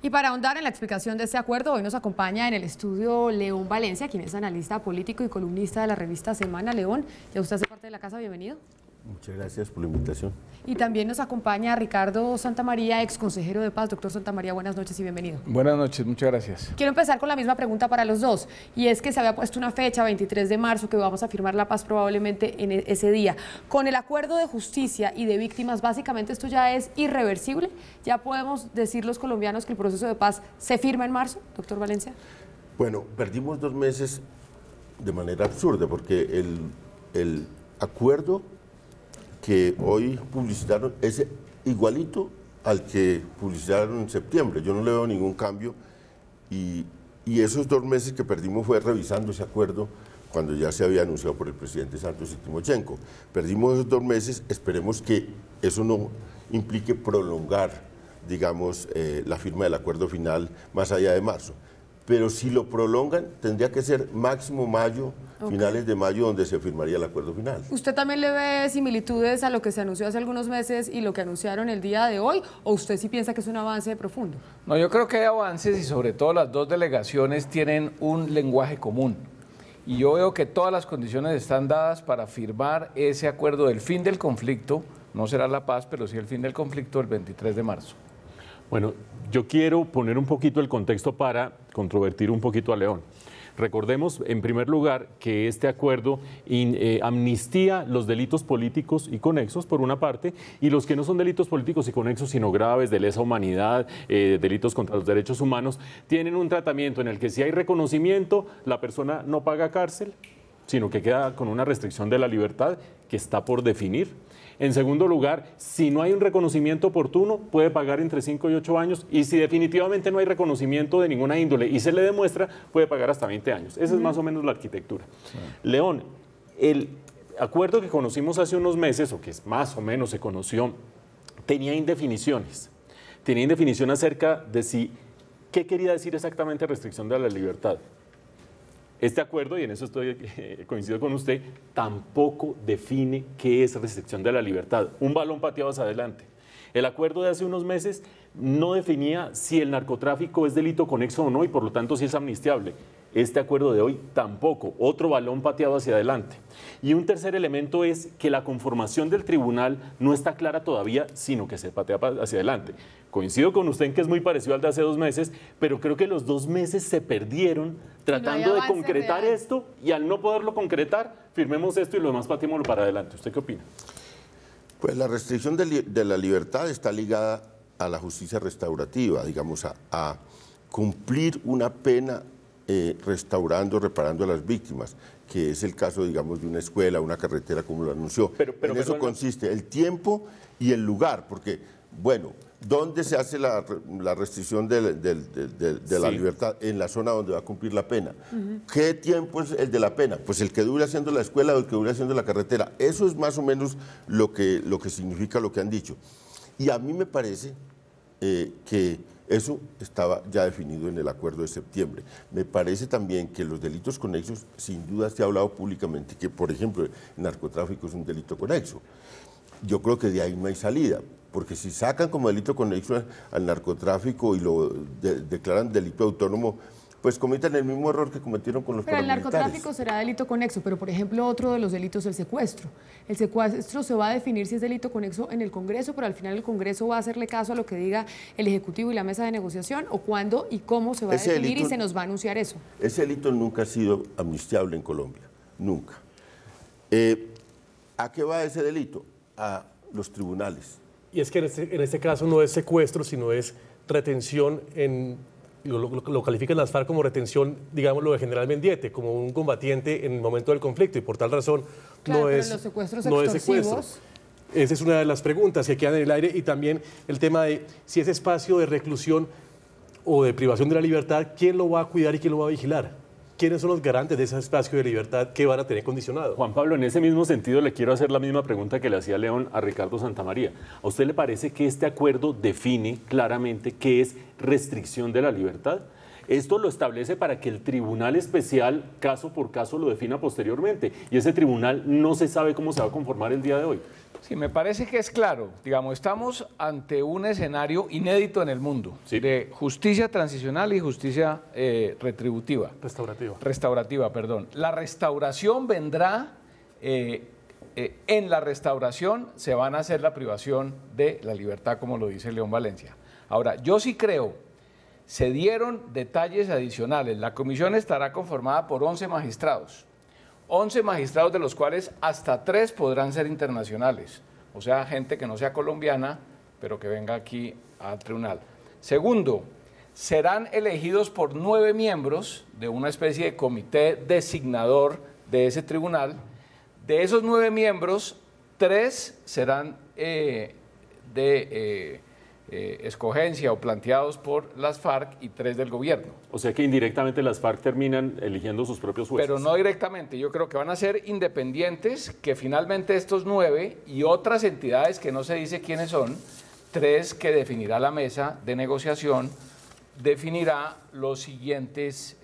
Y para ahondar en la explicación de este acuerdo, hoy nos acompaña en el estudio León Valencia, quien es analista político y columnista de la revista Semana. León, ya usted hace parte de la casa, bienvenido. Muchas gracias por la invitación. Y también nos acompaña Ricardo Santamaría, ex consejero de paz. Doctor Santamaría, buenas noches y bienvenido. Buenas noches, muchas gracias. Quiero empezar con la misma pregunta para los dos, y es que se había puesto una fecha, 23 de marzo, que vamos a firmar la paz probablemente en ese día. Con el acuerdo de justicia y de víctimas, básicamente esto ya es irreversible. ¿Ya podemos decir los colombianos que el proceso de paz se firma en marzo, doctor Valencia? Bueno, perdimos 2 meses de manera absurda, porque el acuerdo que hoy publicitaron es igualito al que publicitaron en septiembre. Yo no le veo ningún cambio y esos 2 meses que perdimos fue revisando ese acuerdo cuando ya se había anunciado por el presidente Santos y Timochenko. Perdimos esos 2 meses, esperemos que eso no implique prolongar, digamos, la firma del acuerdo final más allá de marzo. Pero si lo prolongan, tendría que ser máximo mayo, finales de mayo, donde se firmaría el acuerdo final. ¿Usted también le ve similitudes a lo que se anunció hace algunos meses y lo que anunciaron el día de hoy? ¿O usted sí piensa que es un avance profundo? No, yo creo que hay avances y sobre todo las dos delegaciones tienen un lenguaje común. Y yo veo que todas las condiciones están dadas para firmar ese acuerdo del fin del conflicto. No será la paz, pero sí el fin del conflicto el 23 de marzo. Bueno, yo quiero poner un poquito el contexto para controvertir un poquito a León. Recordemos, en primer lugar, que este acuerdo amnistía los delitos políticos y conexos, por una parte, y los que no son delitos políticos y conexos, sino graves, de lesa humanidad, delitos contra los derechos humanos, tienen un tratamiento en el que si hay reconocimiento, la persona no paga cárcel, sino que queda con una restricción de la libertad que está por definir. En segundo lugar, si no hay un reconocimiento oportuno, puede pagar entre 5 y 8 años, y si definitivamente no hay reconocimiento de ninguna índole y se le demuestra, puede pagar hasta 20 años. Esa es más o menos la arquitectura. Sí. León, el acuerdo que conocimos hace unos meses, o que más o menos se conoció, tenía indefiniciones. Tenía indefinición acerca de qué quería decir exactamente restricción de la libertad. Este acuerdo, y en eso coincido con usted, tampoco define qué es restricción de la libertad. Un balón pateado hacia adelante. El acuerdo de hace unos meses no definía si el narcotráfico es delito conexo o no, y por lo tanto si es amnistiable. Este acuerdo de hoy tampoco, otro balón pateado hacia adelante. Y un tercer elemento es que la conformación del tribunal no está clara todavía, sino que se patea hacia adelante. Coincido con usted en que es muy parecido al de hace 2 meses, pero creo que los 2 meses se perdieron tratando de concretar esto, y al no poderlo concretar, firmemos esto y lo demás pateémoslo para adelante. ¿Usted qué opina? Pues la restricción de la libertad está ligada a la justicia restaurativa, digamos, a cumplir una pena restaurando, reparando a las víctimas, que es el caso, digamos, de una escuela, una carretera, como lo anunció. Pero en eso consiste el tiempo y el lugar, porque, bueno, ¿dónde se hace la restricción de la libertad? En la zona donde va a cumplir la pena. ¿Qué tiempo es el de la pena? Pues el que dure haciendo la escuela o el que dure haciendo la carretera. Eso es más o menos lo que significa lo que han dicho. Y a mí me parece que eso estaba ya definido en el acuerdo de septiembre. Me parece también que los delitos conexos, sin duda se ha hablado públicamente que, por ejemplo, el narcotráfico es un delito conexo. Yo creo que de ahí no hay salida, porque si sacan como delito conexo al narcotráfico y lo declaran delito autónomo, pues cometen el mismo error que cometieron con los paramilitares. Pero el narcotráfico será delito conexo, pero por ejemplo otro de los delitos es el secuestro. El secuestro se va a definir si es delito conexo en el Congreso, pero al final el Congreso va a hacerle caso a lo que diga el Ejecutivo y la mesa de negociación, o cuándo y cómo se va a definir delito, y se nos va a anunciar eso. Ese delito nunca ha sido amnistiable en Colombia, nunca. ¿A qué va ese delito? A los tribunales. Y es que en este caso no es secuestro, sino es retención lo califican las FARC como retención, digámoslo, de general Mendieta, como un combatiente en el momento del conflicto, y por tal razón no es secuestro. Esa es una de las preguntas que quedan en el aire, y también el tema de si ese espacio de reclusión o de privación de la libertad, ¿quién lo va a cuidar y quién lo va a vigilar? ¿Quiénes son los garantes de ese espacio de libertad que van a tener condicionado? Juan Pablo, en ese mismo sentido le quiero hacer la misma pregunta que le hacía León a Ricardo Santamaría. ¿A usted le parece que este acuerdo define claramente qué es restricción de la libertad? Esto lo establece para que el tribunal especial, caso por caso, lo defina posteriormente. Y ese tribunal no se sabe cómo se va a conformar el día de hoy. Sí, me parece que es claro. Digamos, estamos ante un escenario inédito en el mundo, Sí. de justicia transicional y justicia retributiva. Restaurativa, perdón. La restauración vendrá, en la restauración se van a hacer la privación de la libertad, como lo dice León Valencia. Ahora, yo sí creo, se dieron detalles adicionales. La comisión estará conformada por 11 magistrados. 11 magistrados, de los cuales hasta 3 podrán ser internacionales, o sea, gente que no sea colombiana, pero que venga aquí al tribunal. Segundo, serán elegidos por 9 miembros de una especie de comité designador de ese tribunal. De esos 9 miembros, 3 serán escogencia o planteados por las FARC y 3 del gobierno. O sea que indirectamente las FARC terminan eligiendo sus propios jueces. Pero no directamente, yo creo que van a ser independientes, que finalmente estos 9 y otras entidades que no se dice quiénes son, 3 que definirá la mesa de negociación, definirá los siguientes,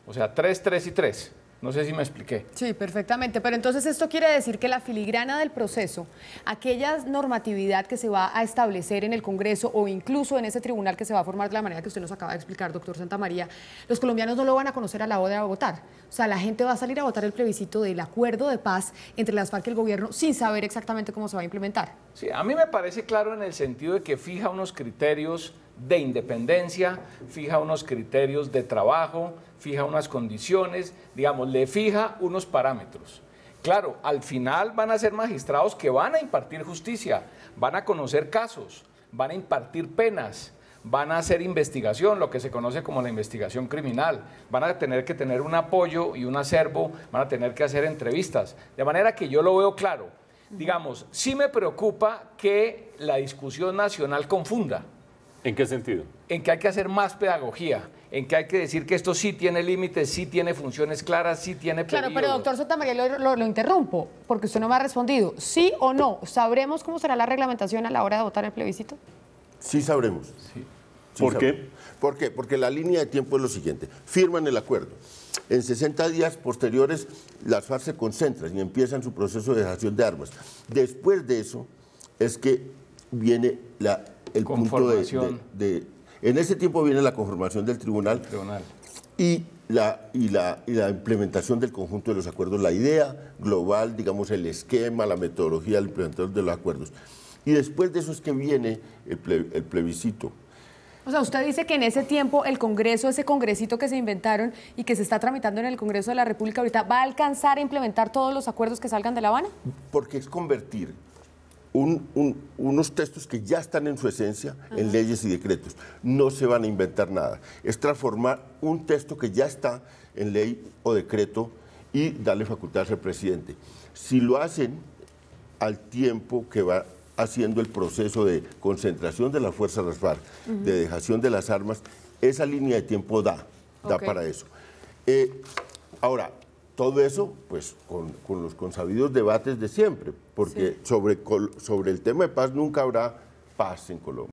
o sea, 3, 3 y 3. No sé si me expliqué. Sí, perfectamente. Pero entonces esto quiere decir que la filigrana del proceso, aquella normatividad que se va a establecer en el Congreso o incluso en ese tribunal que se va a formar de la manera que usted nos acaba de explicar, doctor Santamaría, los colombianos no lo van a conocer a la hora de votar. O sea, la gente va a salir a votar el plebiscito del acuerdo de paz entre las FARC y el gobierno sin saber exactamente cómo se va a implementar. Sí, a mí me parece claro en el sentido de que fija unos criterios de independencia, fija unos criterios de trabajo, fija unas condiciones, digamos, le fija unos parámetros. Claro, al final van a ser magistrados que van a impartir justicia, van a conocer casos, van a impartir penas, van a hacer investigación, lo que se conoce como la investigación criminal, van a tener que tener un apoyo y un acervo, van a tener que hacer entrevistas, de manera que yo lo veo claro. Digamos, sí me preocupa que la discusión nacional confunda. ¿En qué sentido? En que hay que hacer más pedagogía, en que hay que decir que esto sí tiene límites, sí tiene funciones claras, sí tiene peligros. Claro, pero doctor Santamaría, lo interrumpo, porque usted no me ha respondido. ¿Sí o no? ¿Sabremos cómo será la reglamentación a la hora de votar el plebiscito? Sí sabremos. Sí. Sí ¿Por sabremos. qué? ¿Por qué? Porque la línea de tiempo es lo siguiente. Firman el acuerdo. En 60 días posteriores, las FARC se concentran y empiezan su proceso de dejación de armas. Después de eso, es que viene el punto en ese tiempo viene la conformación del tribunal. Y la implementación del conjunto de los acuerdos, la idea global, digamos, el esquema, la metodología, la implementación de los acuerdos. Y después de eso es que viene el plebiscito. O sea, usted dice que en ese tiempo el Congreso, ese congresito que se inventaron y que se está tramitando en el Congreso de la República ahorita, ¿va a alcanzar a implementar todos los acuerdos que salgan de La Habana? Porque es convertir unos textos que ya están en su esencia en leyes y decretos. No se van a inventar nada. Es transformar un texto que ya está en ley o decreto y darle facultades al presidente. Si lo hacen al tiempo que va haciendo el proceso de concentración de las fuerzas de las FARC, de dejación de las armas, esa línea de tiempo da para eso. Ahora, todo eso, pues, con los consabidos debates de siempre, porque sobre el tema de paz nunca habrá paz en Colombia.